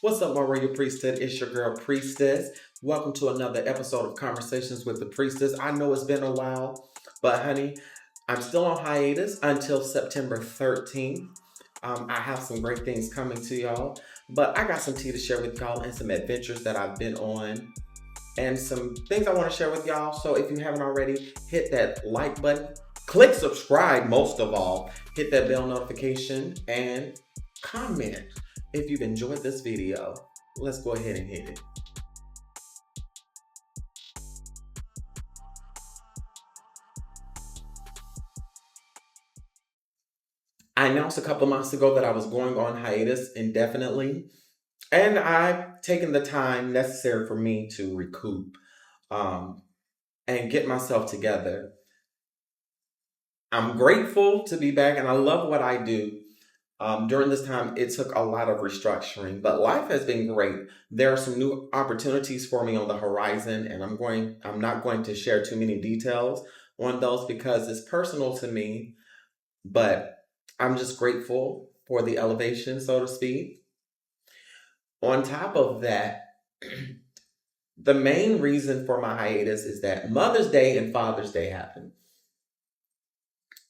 What's up, my royal priesthood? It's your girl, Priestess. Welcome to another episode of Conversations with the Priestess. I know it's been a while, but honey, I'm still on hiatus until September 13th. I have some great things coming to y'all, but I got some tea to share with y'all and some adventures that I've been on and some things I want to share with y'all. So if you haven't already, hit that like button, click subscribe most of all, hit that bell notification, and comment if you've enjoyed this video. Let's go ahead and hit it. I announced a couple months ago that I was going on hiatus indefinitely, and I've taken the time necessary for me to recoup um, and get myself together. I'm grateful to be back, and I love what I do. During this time, it took a lot of restructuring, but life has been great. There are some new opportunities for me on the horizon, and I'm not going to share too many details on those because it's personal to me, but I'm just grateful for the elevation, so to speak. On top of that, the main reason for my hiatus is that Mother's Day and Father's Day happened.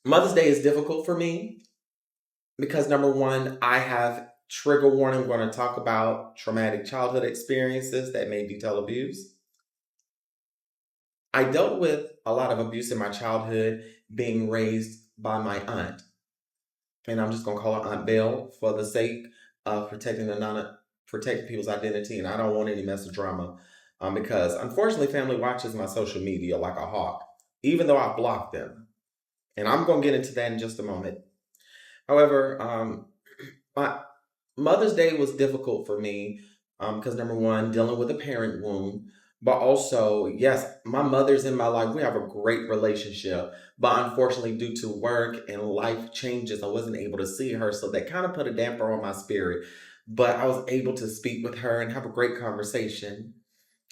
Mother's Day is difficult for me because number one, I have trigger warning. I'm going to talk about traumatic childhood experiences that may detail abuse. I dealt with a lot of abuse in my childhood being raised by my aunt. And I'm just going to call her Aunt Belle for the sake of protecting people's identity. And I don't want any mess of drama because unfortunately, family watches my social media like a hawk, even though I blocked them. And I'm going to get into that in just a moment. However, my Mother's Day was difficult for me because number one, dealing with a parent wound, but also, yes, my mother's in my life. We have a great relationship, but unfortunately, due to work and life changes, I wasn't able to see her. So that kind of put a damper on my spirit. But I was able to speak with her and have a great conversation.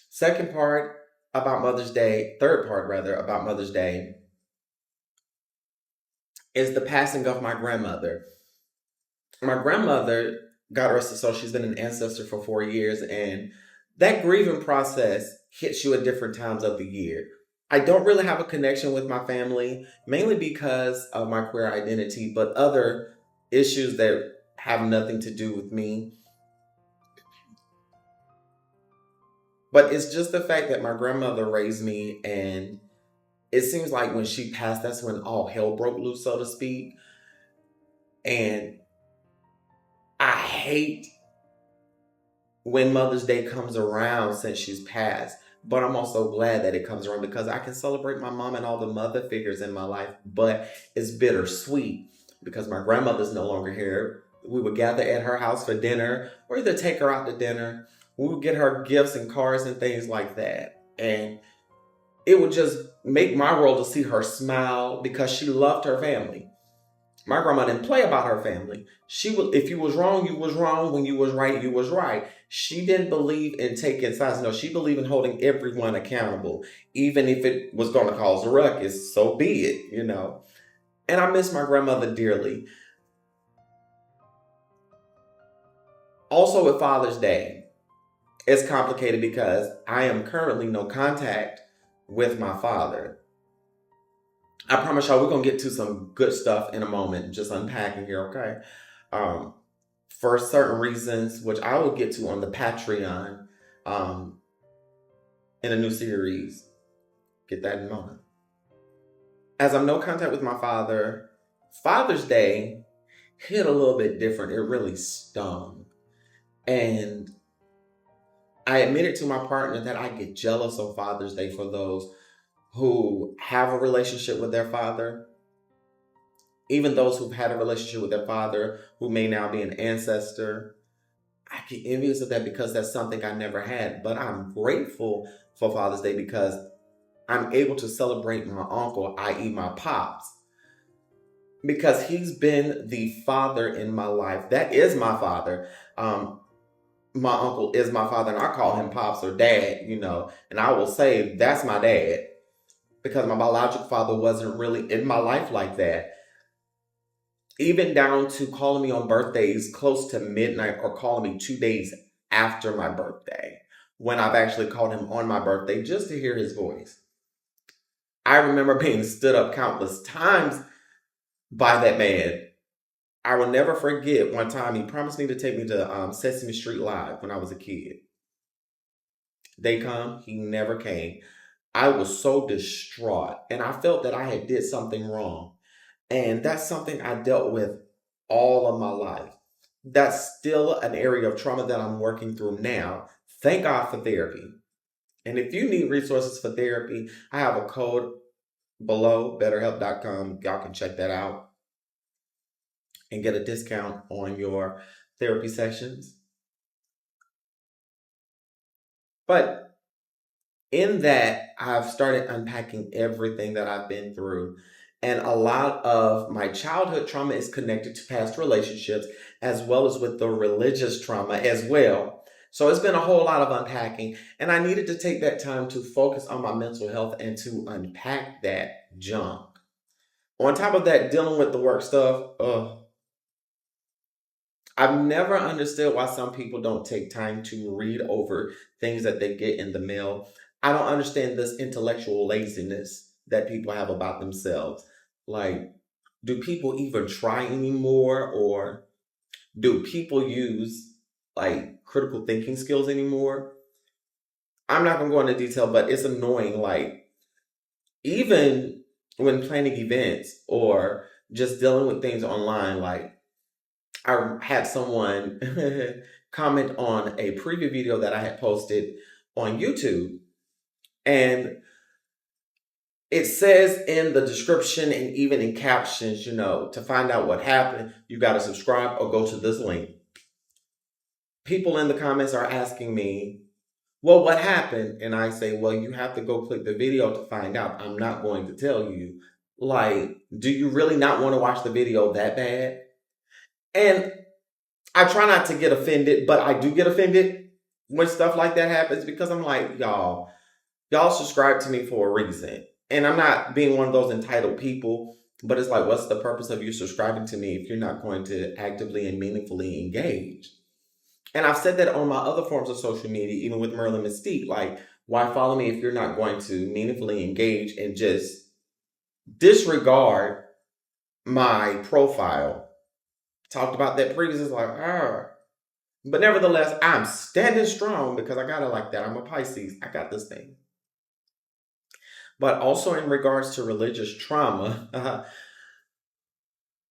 Second part about Mother's Day, third part rather, about Mother's Day is the passing of my grandmother. My grandmother, God rest her soul, she's been an ancestor for 4 years, and that grieving process hits you at different times of the year. I don't really have a connection with my family, mainly because of my queer identity, but other issues that have nothing to do with me. But it's just the fact that my grandmother raised me, and it seems like when she passed, that's when all hell broke loose, so to speak. And I hate when Mother's Day comes around since she's passed. But I'm also glad that it comes around because I can celebrate my mom and all the mother figures in my life. But it's bittersweet because my grandmother's no longer here. We would gather at her house for dinner or either take her out to dinner. We would get her gifts and cards and things like that. And it would just make my world to see her smile because she loved her family. My grandma didn't play about her family. She would, if you was wrong, you was wrong. When you was right, you was right. She didn't believe in taking sides. No, she believed in holding everyone accountable, even if it was going to cause a ruckus. So be it. And I miss my grandmother dearly. Also, with Father's Day, it's complicated because I am currently no contact with my father. I promise y'all we're going to get to some good stuff in a moment, just unpacking here, okay? For certain reasons, which I will get to on the Patreon in a new series. Get that in a moment. As I'm no contact with my father, Father's Day hit a little bit different. It really stung. And I admitted to my partner that I get jealous of Father's Day for those who have a relationship with their father, even those who've had a relationship with their father who may now be an ancestor. I get envious of that because that's something I never had. But I'm grateful for Father's Day because I'm able to celebrate my uncle, i.e. my pops, because he's been the father in my life. That is my father. My uncle is my father, and I call him pops or dad, and I will say that's my dad. Because my biological father wasn't really in my life like that. Even down to calling me on birthdays close to midnight or calling me 2 days after my birthday, when I've actually called him on my birthday just to hear his voice. I remember being stood up countless times by that man. I will never forget one time he promised me to take me to Sesame Street Live when I was a kid. They come, he never came. I was so distraught and I felt that I had did something wrong. And that's something I dealt with all of my life. That's still an area of trauma that I'm working through now. Thank God for therapy. And if you need resources for therapy, I have a code below, betterhelp.com. Y'all can check that out and get a discount on your therapy sessions. But in that, I've started unpacking everything that I've been through. And a lot of my childhood trauma is connected to past relationships, as well as with the religious trauma as well. So it's been a whole lot of unpacking. And I needed to take that time to focus on my mental health and to unpack that junk. On top of that, dealing with the work stuff, I've never understood why some people don't take time to read over things that they get in the mail. I don't understand this intellectual laziness that people have about themselves. Like, do people even try anymore? Or do people use like critical thinking skills anymore? I'm not going to go into detail, but it's annoying. Like, even when planning events or just dealing with things online, like, I had someone comment on a preview video that I had posted on YouTube. And it says in the description and even in captions, to find out what happened, you got to subscribe or go to this link. People in the comments are asking me, well, what happened? And I say, well, you have to go click the video to find out. I'm not going to tell you. Like, do you really not want to watch the video that bad? And I try not to get offended, but I do get offended when stuff like that happens because I'm like, y'all subscribe to me for a reason. And I'm not being one of those entitled people, but it's like, what's the purpose of you subscribing to me if you're not going to actively and meaningfully engage? And I've said that on my other forms of social media, even with Merlin Mystique, like, why follow me if you're not going to meaningfully engage and just disregard my profile? Talked about that previously, it's like, But nevertheless, I'm standing strong because I got it like that. I'm a Pisces. I got this thing. But also in regards to religious trauma,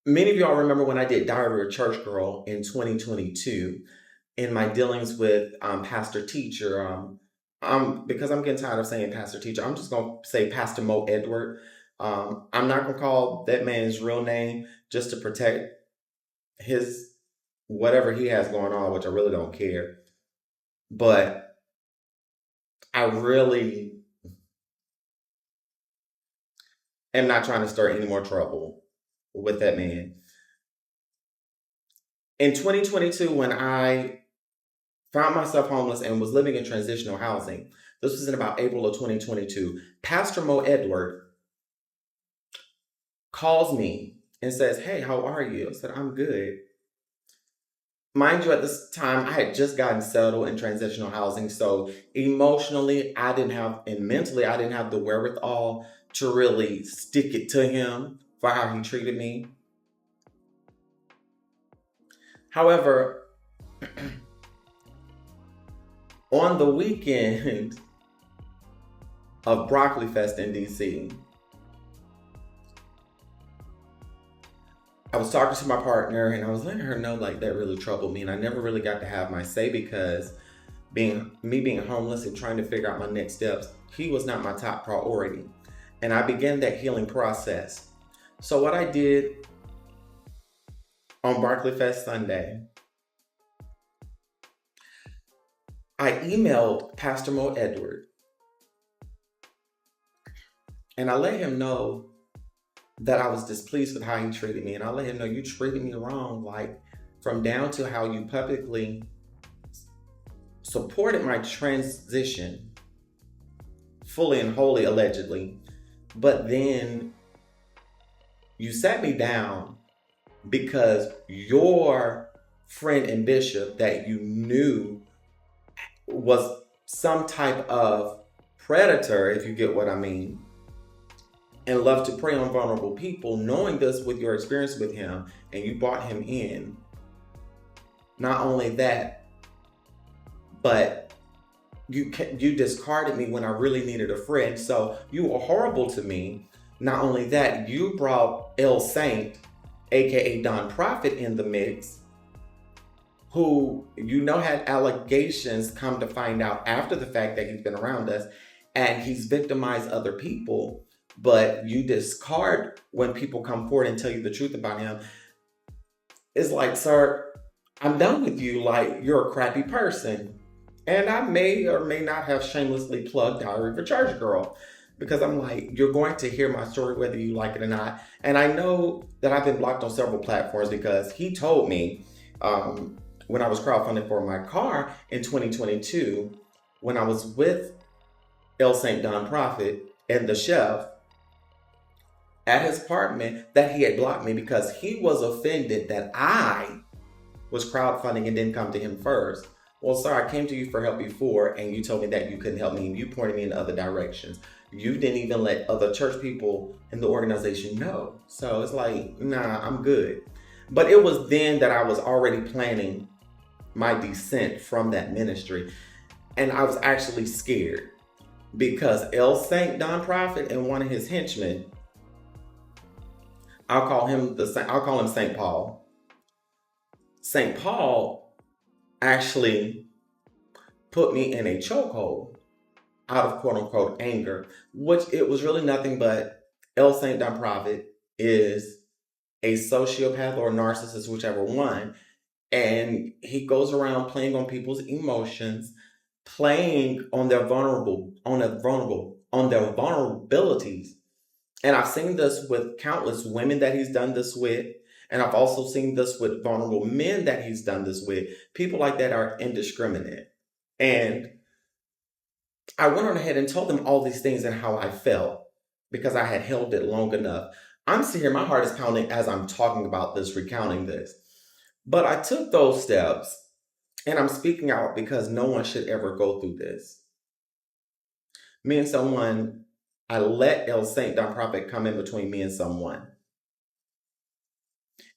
many of y'all remember when I did Diary of a Church Girl in 2022 in my dealings with pastor teacher. Because I'm getting tired of saying pastor teacher, I'm just going to say Pastor Mo Edward. I'm not going to call that man's real name just to protect his whatever he has going on, which I really don't care. But I really am not trying to start any more trouble with that man. In 2022, when I found myself homeless and was living in transitional housing, this was in about April of 2022, Pastor Mo Edward calls me and says, hey, how are you? I said, I'm good. Mind you, at this time, I had just gotten settled in transitional housing. So emotionally, I didn't have, and mentally, I didn't have the wherewithal to really stick it to him for how he treated me. However, on the weekend of Broccoli Fest in DC, I was talking to my partner and I was letting her know like that really troubled me, and I never really got to have my say because being homeless and trying to figure out my next steps, he was not my top priority. And I began that healing process. So what I did on Broccoli Fest Sunday, I emailed Pastor Mo Edward and I let him know that I was displeased with how he treated me. And I let him know, you treated me wrong, like from down to how you publicly supported my transition fully and wholly, allegedly. But then you sat me down because your friend and bishop that you knew was some type of predator, if you get what I mean, and loved to prey on vulnerable people, knowing this with your experience with him, and you brought him in. Not only that, but you discarded me when I really needed a friend. So you were horrible to me. Not only that, you brought El Saint, aka Don Prophet, in the mix, who had allegations, come to find out after the fact that he's been around us and he's victimized other people. But you discard when people come forward and tell you the truth about him. It's like, sir, I'm done with you. Like, you're a crappy person. And I may or may not have shamelessly plugged Diary of a Church Girl, because I'm like, you're going to hear my story whether you like it or not. And I know that I've been blocked on several platforms because he told me when I was crowdfunding for my car in 2022, when I was with El Saint Don Prophet and the chef at his apartment, that he had blocked me because he was offended that I was crowdfunding and didn't come to him first. Well, sir, I came to you for help before, and you told me that you couldn't help me, and you pointed me in other directions. You didn't even let other church people in the organization know. So it's like, nah, I'm good. But it was then that I was already planning my descent from that ministry. And I was actually scared because El Saint Don Prophet and one of his henchmen, I'll call him St. Paul. St. Paul actually put me in a chokehold out of quote unquote anger, which it was really nothing but El Saint Don Prophet is a sociopath or a narcissist, whichever one. And he goes around playing on people's emotions, playing on their vulnerabilities. And I've seen this with countless women that he's done this with. And I've also seen this with vulnerable men that he's done this with. People like that are indiscriminate. And I went on ahead and told them all these things and how I felt because I had held it long enough. I'm sitting here, my heart is pounding as I'm talking about this, recounting this. But I took those steps, and I'm speaking out because no one should ever go through this. Me and someone, I let El Saint Don Prophet come in between me and someone.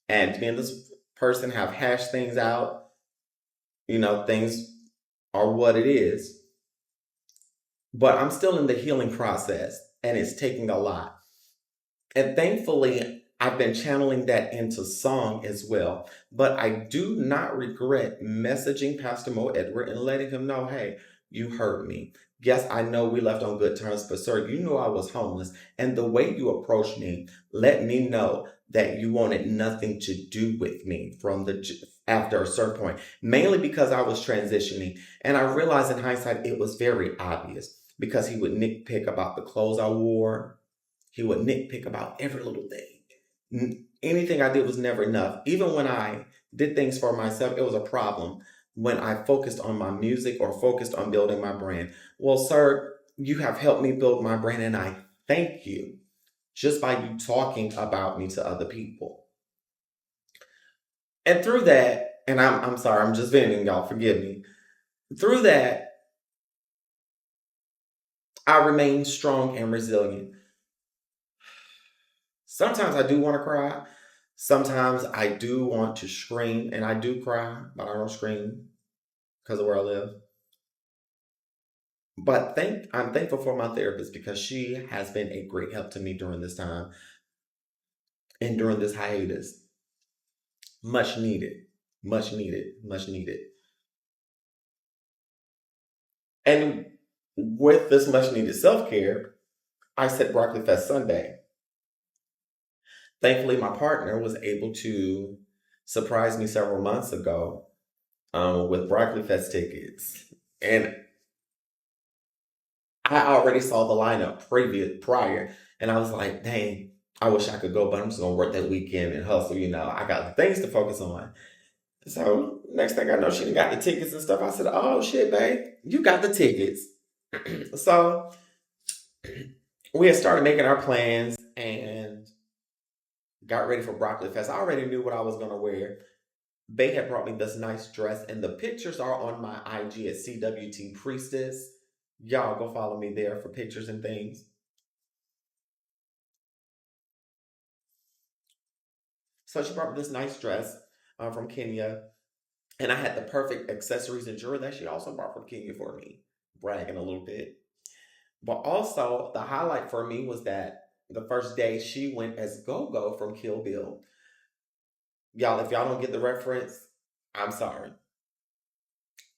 And me and this person have hashed things out. Things are what it is. But I'm still in the healing process, and it's taking a lot. And thankfully, I've been channeling that into song as well. But I do not regret messaging Pastor Mo Edward and letting him know, hey, you hurt me. Yes, I know we left on good terms, but sir, you knew I was homeless. And the way you approached me let me know that you wanted nothing to do with me after a certain point, mainly because I was transitioning. And I realized in hindsight, it was very obvious because he would nitpick about the clothes I wore. He would nitpick about every little thing. Anything I did was never enough. Even when I did things for myself, it was a problem when I focused on my music or focused on building my brand. Well, sir, you have helped me build my brand, and I thank you just by you talking about me to other people. And through that, and I'm sorry, I'm just venting, y'all, forgive me. Through that, I remain strong and resilient. Sometimes I do want to cry. Sometimes I do want to scream, and I do cry, but I don't scream because of where I live. But I'm thankful for my therapist because she has been a great help to me during this time and during this hiatus. Much needed, much needed, much needed. And with this much needed self care, I set Broccoli Fest Sunday. Thankfully, my partner was able to surprise me several months ago with Broccoli Fest tickets. And I already saw the lineup prior, and I was like, dang, I wish I could go, but I'm just gonna work that weekend and hustle, I got things to focus on. So next thing I know, she got the tickets and stuff. I said, oh shit, babe, you got the tickets. So we had started making our plans and got ready for Broccoli Fest. I already knew what I was gonna wear. they had brought me this nice dress, and the pictures are on my IG at CWT Priestess. Y'all go follow me there for pictures and things. So she brought me this nice dress from Kenya, and I had the perfect accessories and jewelry that she also brought from Kenya for me. Bragging a little bit. But also, the highlight for me was that the first day she went as Go-Go from Kill Bill. Y'all, if y'all don't get the reference, I'm sorry.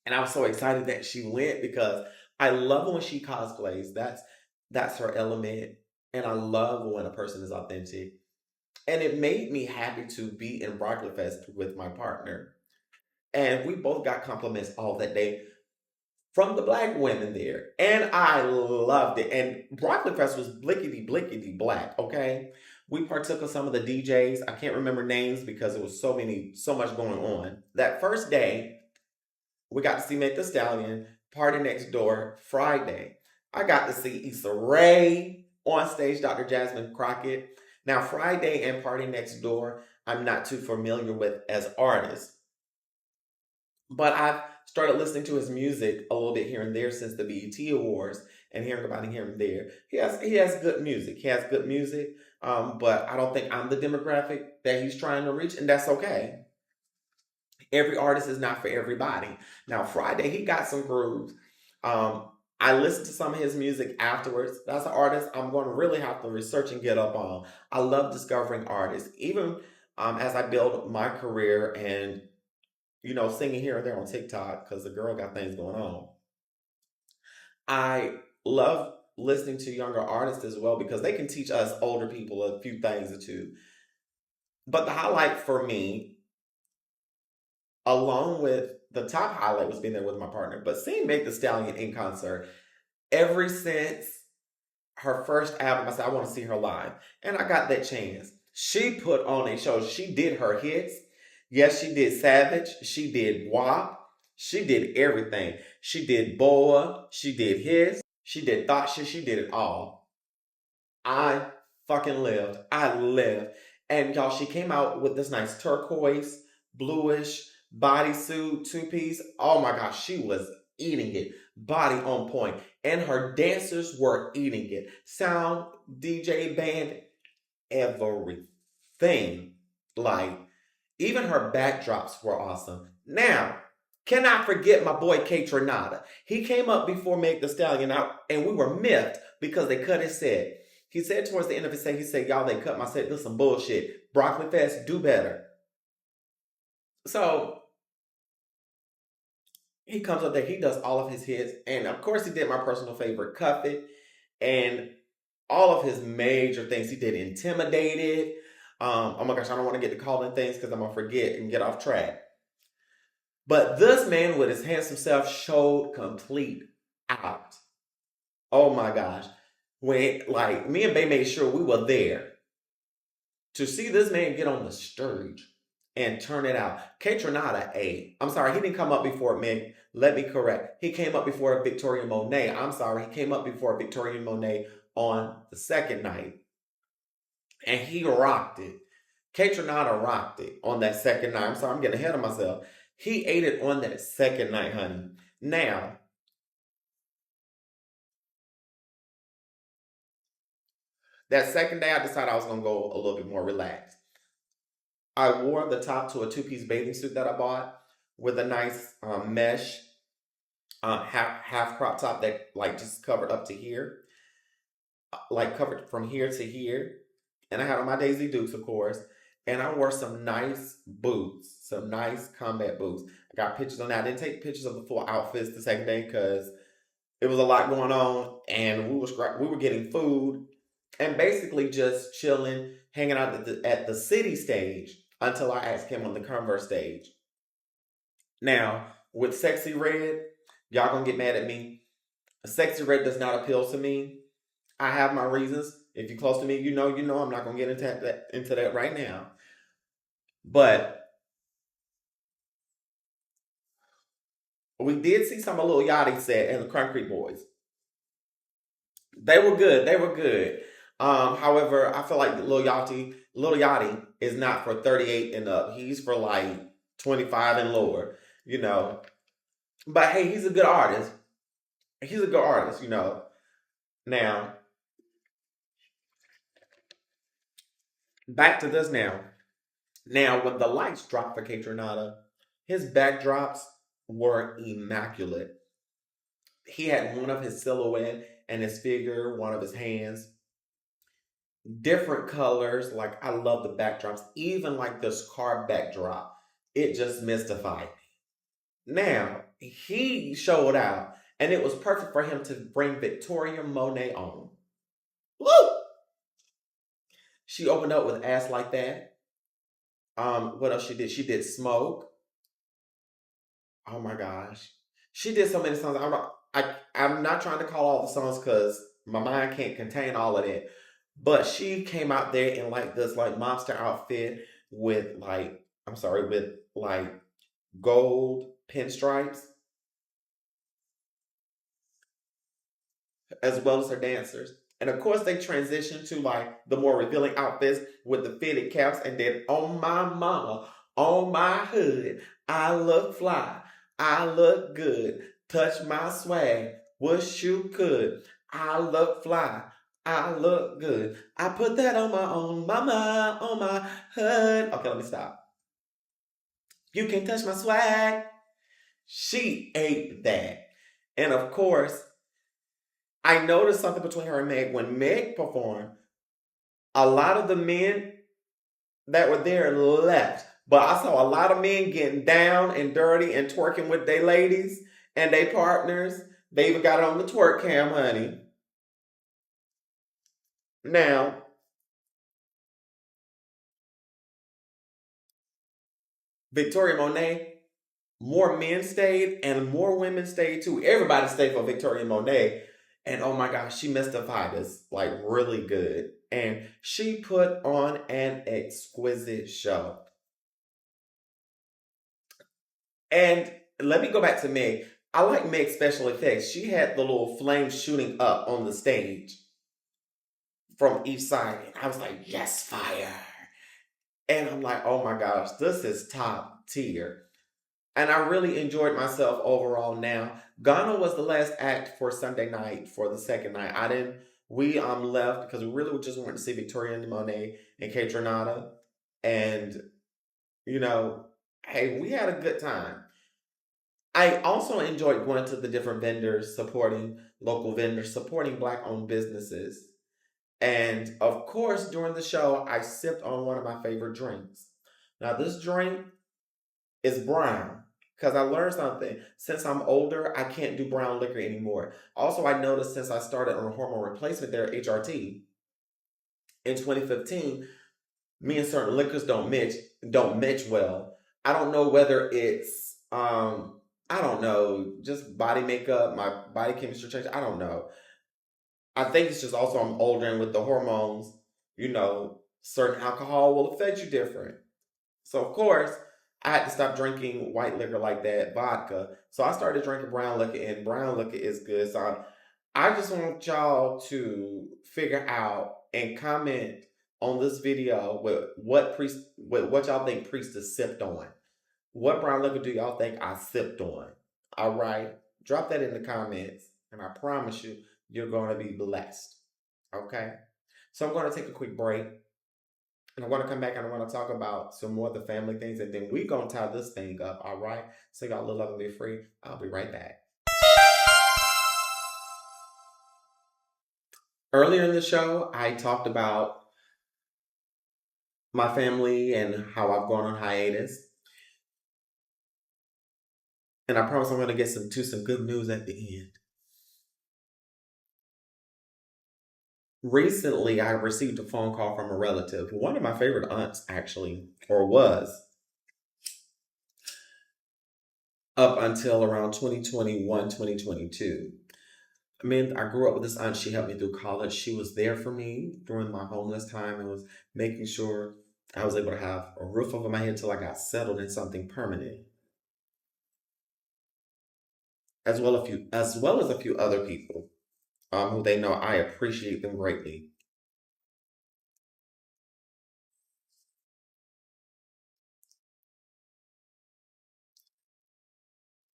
And I was so excited that she went because I love when she cosplays. That's her element. And I love when a person is authentic. And it made me happy to be in Broccoli Fest with my partner. And we both got compliments all that day from the black women there. And I loved it. And Broccoli Fest was blickety, blickety black, okay? We partook of some of the DJs. I can't remember names because it was so much going on. That first day, we got to see Make the Stallion, Party Next Door, Friday. I got to see Issa Rae on stage, Dr. Jasmine Crockett. Now, Friday and Party Next Door, I'm not too familiar with as artists. But I've started listening to his music a little bit here and there since the BET Awards and hearing about him here and there. He has good music. He has good music, but I don't think I'm the demographic that he's trying to reach, and that's okay. Every artist is not for everybody. Now, Friday, he got some grooves. I listened to some of his music afterwards. That's an artist I'm going to really have to research and get up on. I love discovering artists, even as I build my career and singing here and there on TikTok because the girl got things going on. I love listening to younger artists as well because they can teach us older people a few things or two. But the highlight for me, along with the top highlight, was being there with my partner, but seeing Meg the Stallion in concert, ever since her first album, I said, I want to see her live. And I got that chance. She put on a show. She did her hits. Yes, she did Savage. She did WAP. She did everything. She did Boa. She did His. She did Thought Shit. She did it all. I fucking lived. I lived. And y'all, she came out with this nice turquoise, bluish bodysuit, two-piece. Oh my gosh, she was eating it. Body on point. And her dancers were eating it. Sound, DJ, band, everything. Like, even her backdrops were awesome. Now, cannot forget my boy K Tronada. He came up before Meg the Stallion out, and we were miffed because they cut his set. He said towards the end of his set, he said, y'all, they cut my set. This is some bullshit. Broccoli Fest, do better. So, he comes up there, he does all of his hits, and of course he did my personal favorite, Cuff It, and all of his major things. He did Intimidated. Oh my gosh, I don't want to get to calling things because I'm going to forget and get off track. But this man with his handsome self showed complete out. Oh my gosh. When, like, me and Bay made sure we were there to see this man get on the stage and turn it out. K Tronada I'm sorry, he didn't come up before Meg. Let me correct. He came up before Victoria Monet. I'm sorry, he came up before Victoria Monet on the second night. And he rocked it. K Tronada rocked it on that second night. I'm sorry, I'm getting ahead of myself. He ate it on that second night, honey. Now, that second day, I decided I was going to go a little bit more relaxed. I wore the top to a two-piece bathing suit that I bought with a nice mesh half crop top that like just covered up to here, like covered from here to here. And I had on my Daisy Dukes, of course. And I wore some nice boots, some nice combat boots. I got pictures on that. I didn't take pictures of the full outfits the second day because it was a lot going on, and we were getting food and basically just chilling, hanging out at the city stage until I asked him on the Converse stage. Now, with Sexy Red, y'all gonna get mad at me. Sexy Red does not appeal to me. I have my reasons. If you're close to me, you know. I'm not gonna get into that right now. But we did see some of Lil Yachty set and the Concrete Boys. They were good. They were good. However, I feel like Lil Yachty is not for 38 and up. He's for like 25 and lower, you know. But hey, he's a good artist. He's a good artist, you know. Now, back to this now. Now, when the lights dropped for Kate Renata, his backdrops were immaculate. He had one of his silhouette and his figure, one of his hands, different colors. Like, I love the backdrops, even like this car backdrop. It just mystified me. Now, he showed out, and it was perfect for him to bring Victoria Monet on. Woo! She opened up with Ass Like That. What else she did? She did Smoke. Oh my gosh. She did so many songs. I'm not trying to call all the songs because my mind can't contain all of that. But she came out there in like this like monster outfit with like with like gold pinstripes, as well as her dancers. And of course, they transitioned to like the more revealing outfits with the fitted caps and then on my mama, on my hood, I look fly, I look good, touch my swag, wish you could. I look fly, I look good. I put that on my own mama, on my hood. Okay, let me stop. You can touch my swag. She ate that. And of course, I noticed something between her and Meg. When Meg performed, a lot of the men that were there left. But I saw a lot of men getting down and dirty and twerking with their ladies and their partners. They even got it on the twerk cam, honey. Now, Victoria Monet, more men stayed and more women stayed too. Everybody stayed for Victoria Monet. And oh my gosh, she mystified us like really good. And she put on an exquisite show. And let me go back to Meg. I like Meg's special effects. She had the little flames shooting up on the stage from each side. And I was like, yes, fire. And I'm like, oh my gosh, this is top tier. And I really enjoyed myself overall now. Ghana was the last act for Sunday night for the second night. I didn't, we left because we really just wanted to see Victoria and Monet and Kate Renata. And, you know, hey, we had a good time. I also enjoyed going to the different vendors, supporting local vendors, supporting Black owned businesses. And of course, during the show, I sipped on one of my favorite drinks. Now, this drink is brown because I learned something. Since I'm older, I can't do brown liquor anymore. Also, I noticed since I started on hormone replacement there, HRT, in 2015, me and certain liquors don't match well. I don't know whether it's I don't know, just body makeup, my body chemistry change. I don't know. I think it's just also I'm older and with the hormones, certain alcohol will affect you different. So of course, I had to stop drinking white liquor like that, vodka. So I started drinking brown liquor, and brown liquor is good. So I just want y'all to figure out and comment on this video with what y'all think Priestess sipped on. What brown liquor do y'all think I sipped on? All right, drop that in the comments, and I promise you, you're going to be blessed. Okay, so I'm going to take a quick break. And I'm going to come back and I'm going to talk about some more of the family things. And then we're going to tie this thing up. All right. So y'all live, love, and be free. I'll be right back. Earlier in the show, I talked about my family and how I've gone on hiatus. And I promise I'm going to get to some good news at the end. Recently, I received a phone call from a relative, one of my favorite aunts, actually, or was, up until around 2021, 2022. I mean, I grew up with this aunt. She helped me through college. She was there for me during my homeless time and was making sure I was able to have a roof over my head till I got settled in something permanent. As well as a few other people who they know I appreciate them greatly.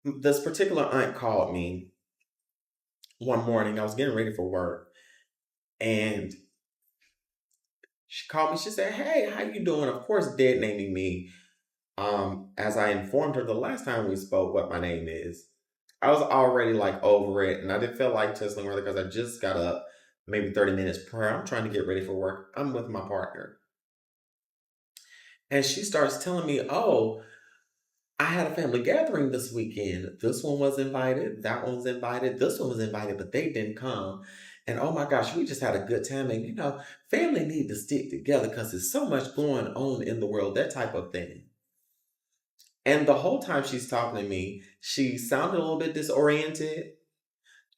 This particular aunt called me one morning. I was getting ready for work, and she called me. She said, "Hey, how you doing?" Of course, dead naming me. As I informed her the last time we spoke what my name is. I was already like over it, and I didn't feel like tussling with her because I just got up maybe 30 minutes prior. I'm trying to get ready for work. I'm with my partner. And she starts telling me, "Oh, I had a family gathering this weekend. This one was invited, that one was invited, this one was invited, but they didn't come. And oh my gosh, we just had a good time. And family need to stick together because there's so much going on in the world," that type of thing. And the whole time she's talking to me, she sounded a little bit disoriented.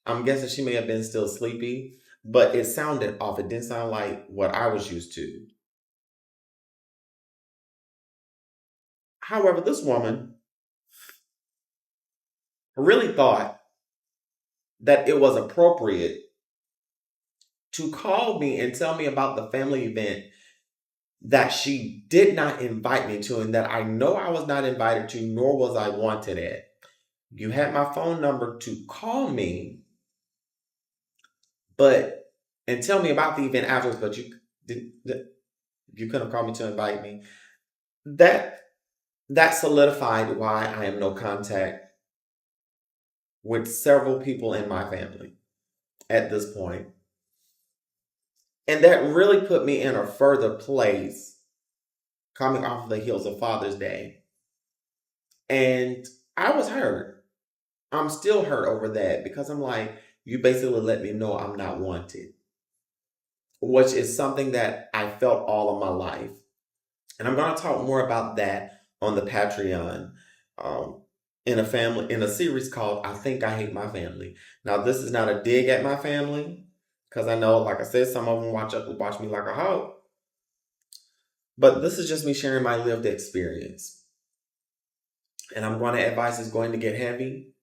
I'm guessing she may have been still sleepy, but it sounded off. It didn't sound like what I was used to. However, this woman really thought that it was appropriate to call me and tell me about the family event that she did not invite me to and that I know I was not invited to, nor was I wanted at. You had my phone number to call me, but and tell me about the event afterwards, but did you couldn't have called me to invite me. That that solidified why I am no contact with several people in my family at this point. And that really put me in a further place coming off of the heels of Father's Day. And I was hurt. I'm still hurt over that because I'm like, you basically let me know I'm not wanted, which is something that I felt all of my life. And I'm going to talk more about that on the Patreon um, in a series called "I Think I Hate My Family." Now, this is not a dig at my family because I know, like I said, some of them watch me like a hoe. But this is just me sharing my lived experience. And I'm going to advise it's going to get heavy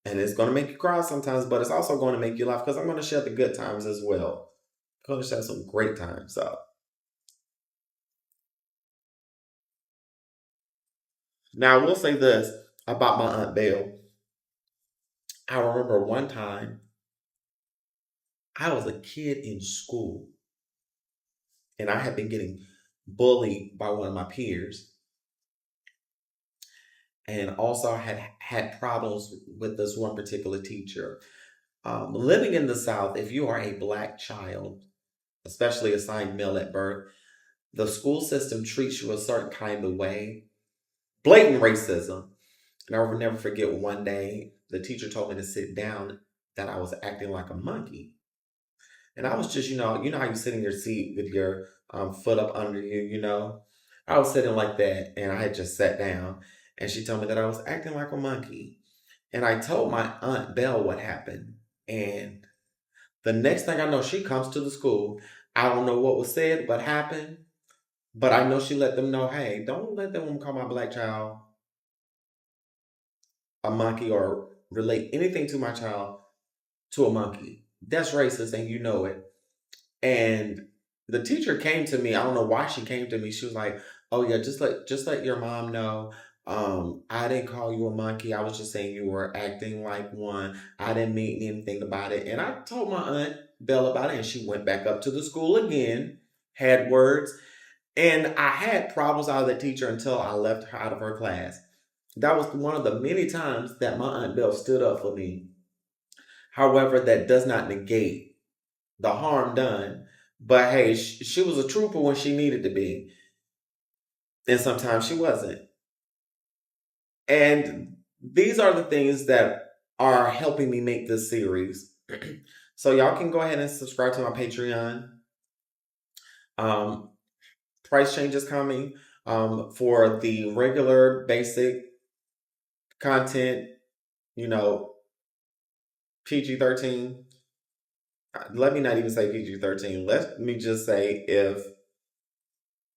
and it's going to make you cry sometimes, but it's also going to make you laugh because I'm going to share the good times as well. I'm going to share some great times. So now I will say this about my Aunt Belle. I remember one time I was a kid in school and I had been getting bullied by one of my peers. And also I had had problems with this one particular teacher. Living in the South, if you are a black child, especially assigned male at birth, the school system treats you a certain kind of way. Blatant racism. And I will never forget one day the teacher told me to sit down that I was acting like a monkey. And I was just, you know how you sit in your seat with your foot up under you. I was sitting like that and I had just sat down and she told me that I was acting like a monkey. And I told my Aunt Belle what happened. And the next thing I know, she comes to the school. I don't know what was said, what happened, but I know she let them know, hey, don't let that woman call my black child a monkey or relate anything to my child to a monkey. That's racist and you know it. And the teacher came to me. I don't know why she came to me. She was like, "Oh yeah, just let your mom know. I didn't call you a monkey. I was just saying you were acting like one. I didn't mean anything about it." And I told my Aunt Belle about it, and she went back up to the school again, had words, and I had problems out of the teacher until I left her out of her class. That was one of the many times that my Aunt Belle stood up for me. However, that does not negate the harm done. But hey, she was a trooper when she needed to be, and sometimes she wasn't. And these are the things that are helping me make this series. So y'all can go ahead and subscribe to my Patreon. Um, Price changes coming for the regular basic content. You know, PG-13. Let me not even say PG-13. Let me just say if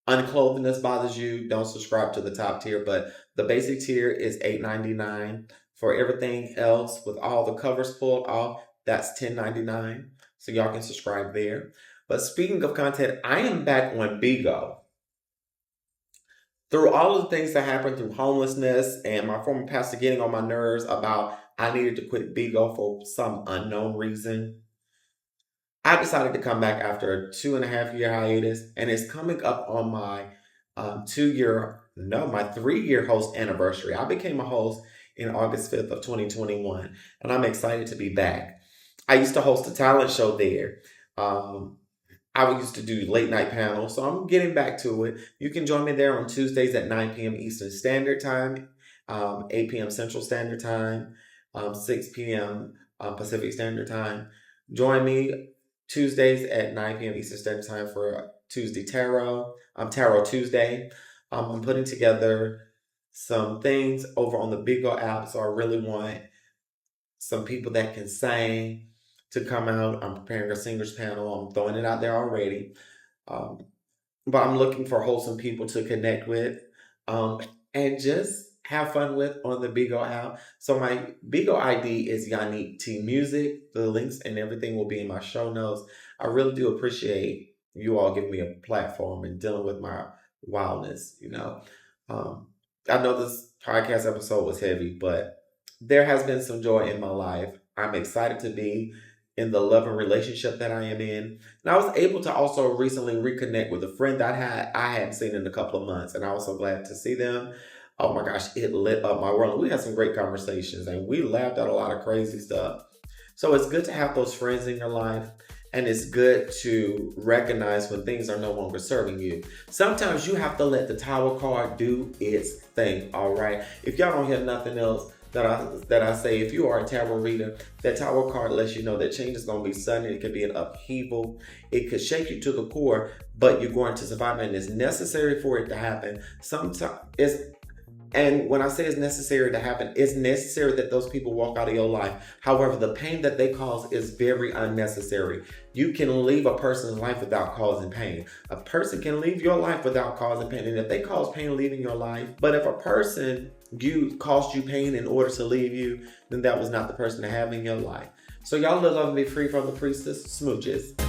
unclothedness bothers you, don't subscribe to the top tier. But the basic tier is $8.99. For everything else, with all the covers pulled off, that's $10.99. So y'all can subscribe there. But speaking of content, I am back on Bigo. through all of the things that happened through homelessness and my former pastor getting on my nerves about I needed to quit Bigo for some unknown reason, I decided to come back after a 2.5 year hiatus, and it's coming up on my 2 year, no, my 3 year host anniversary. I became a host in August 5th of 2021, and I'm excited to be back. I used to host a talent show there. Um, I used to do late night panels, so I'm getting back to it. You can join me there on Tuesdays at 9 p.m. Eastern Standard Time, 8 p.m. Central Standard Time, 6 p.m. Pacific Standard Time. Join me Tuesdays at 9 p.m. Eastern Standard Time for Tuesday Tarot, Tarot Tuesday. I'm putting together some things over on the Bigo app, so I really want some people that can sing to come out. I'm preparing a singers panel. I'm throwing it out there already. Um, but I'm looking for wholesome people to connect with and just have fun with on the Bigo app. So my Bigo ID is Yannick T Music. The links and everything will be in my show notes. I really do appreciate you all giving me a platform and dealing with my wildness, you know. I know this podcast episode was heavy, but there has been some joy in my life. I'm excited to be in the love and relationship that I am in. And I was able to also recently reconnect with a friend that I hadn't seen in a couple of months, and I was so glad to see them. Oh my gosh, it lit up my world. We had some great conversations and we laughed at a lot of crazy stuff. So it's good to have those friends in your life, and it's good to recognize when things are no longer serving you. Sometimes you have to let the tower card do its thing, all right? If y'all don't hear nothing else that I say, if you are a tarot reader, that tarot card lets you know that change is going to be sudden. It could be an upheaval. It could shake you to the core, but you're going to survive, and it's necessary for it to happen. And when I say it's necessary to happen, it's necessary that those people walk out of your life. However, the pain that they cause is very unnecessary. You can leave a person's life without causing pain. A person can leave your life without causing pain. And if they cause pain leaving your life, but if a person caused you pain in order to leave you, then that was not the person to have in your life. So y'all live, love, and be free from the priestess. Smooches.